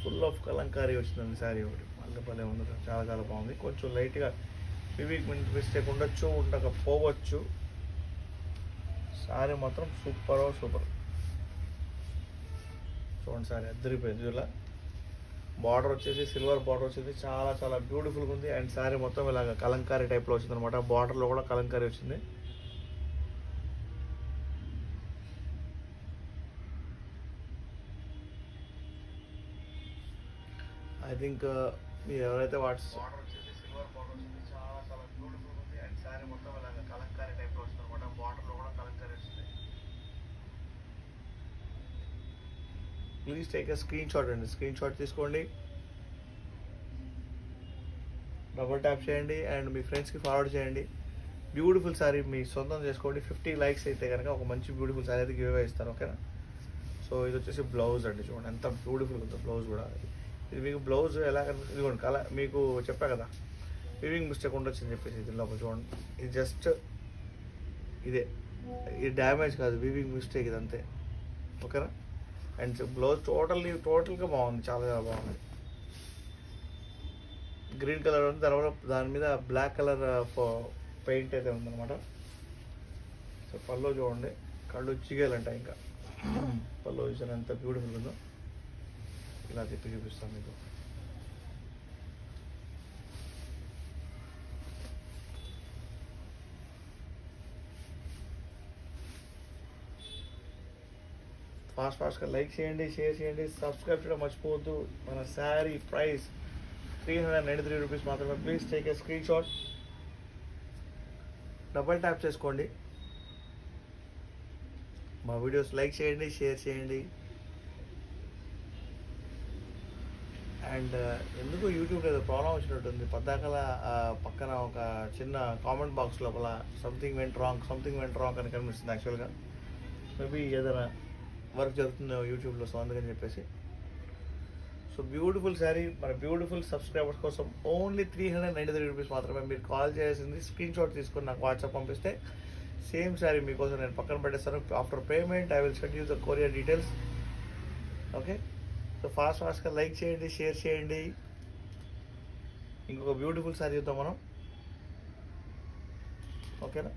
Full of Kalamkari వచ్చిందండి శారీ ఒకటి మల్లెపల్లె ఉంది, చాలా చాలా బాగుంది. కొంచెం లైట్గా వివిక్ మిస్టేక్ ఉండొచ్చు, ఉండకపోవచ్చు. శారీ మాత్రం సూపర్ సూపర్. చూడండి శారీ అద్దరిపోయింది. ఇలా బార్డర్ వచ్చేసి సిల్వర్ బార్డర్ వచ్చేసి చాలా చాలా బ్యూటిఫుల్గా ఉంది. అండ్ శారీ మొత్తం ఇలాగ కలంకారీ టైప్లో వచ్చింది అనమాట. బార్డర్లో కూడా కలంకారీ వచ్చింది. ఐ థింక్ మీరు ఎవరైతే బార్డర్ వచ్చేసి సిల్వర్ బార్డర్ వచ్చింది, చాలా చాలా బ్యూటిఫుల్గా ఉంది. అండ్ శారీ మొత్తం ఇలాగ కలంకారీ టైప్లో వచ్చింది అనమాట. బార్డర్లో కూడా కలంకారీ వచ్చింది. Please take a screen shot అండి. స్క్రీన్ షాట్ తీసుకోండి, డబుల్ ట్యాప్ చేయండి అండ్ మీ ఫ్రెండ్స్కి ఫార్వర్డ్ చేయండి. బ్యూటిఫుల్ శారీ మీ సొంతం చేసుకోండి. 50 లైక్స్ అయితే కనుక ఒక మంచి బ్యూటిఫుల్ శారీ అయితే గివ్ అవే ఇస్తాను, ఓకేనా? సో ఇది వచ్చేసి బ్లౌజ్ అండి. చూడండి ఎంత బ్యూటిఫుల్ ఉందో బ్లౌజ్ కూడా. ఇది మీకు బ్లౌజ్ ఎలా ఇదిగోండి కలర్ మీకు చెప్పా కదా, వివింగ్ మిస్టేక్ ఉండొచ్చు అని చెప్పేసి. ఇది లోపల చూడండి, ఇది జస్ట్ ఇదే, ఇది డ్యామేజ్ కాదు, వివింగ్ మిస్టేక్ ఇది అంతే, ఓకేనా? అండ్ బ్లౌజ్ టోటల్గా బాగుంది, చాలా చాలా బాగుంది. గ్రీన్ కలర్ ఉంది, తర్వాత దాని మీద బ్లాక్ కలర్ పెయింట్ అయితే ఉందన్నమాట. సో పళ్ళు చూడండి, కళ్ళు చిగేయాలంట ఇంకా. పళ్ళు చూసాను ఎంత బ్యూటిఫుల్ ఉందో. ఇలా తిప్పి చూపిస్తాను మీకు. ఫాస్ట్గా లైక్ చేయండి, షేర్ చేయండి, సబ్స్క్రైబ్ చేయడం మర్చిపోవద్దు. మన శారీ ప్రైస్ 393 రూపీస్ మాత్రమే. Please take a screen shot, double tap చేసుకోండి. మా వీడియోస్ లైక్ చేయండి, షేర్ చేయండి. అండ్ ఎందుకు యూట్యూబ్ ఏదో ప్రాబ్లం వచ్చినట్టుంది. పద్దాకల పక్కన ఒక చిన్న కామెంట్ బాక్స్ లోపల సంథింగ్ వెంట్ రాంగ్ అని కనిపిస్తుంది. యాక్చువల్గా మేబీ ఏదైనా వర్క్ జరుగుతుంది యూట్యూబ్లో, సో అందుకని చెప్పేసి. సో బ్యూటిఫుల్ శారీ మన బ్యూటిఫుల్ సబ్స్క్రైబర్స్ కోసం ఓన్లీ 393 రూపీస్ మాత్రమే. మీరు కాల్ చేయాల్సింది స్క్రీన్ షాట్ తీసుకొని నాకు వాట్సాప్ పంపిస్తే సేమ్ శారీ మీకోసం నేను పక్కన పెట్టేస్తాను. After payment I will send you the courier details, okay? So ఫాస్ట్గా లైక్ చేయండి, షేర్ చేయండి. ఇంకొక బ్యూటిఫుల్ శారీ చూద్దాం మనం, ఓకేనా?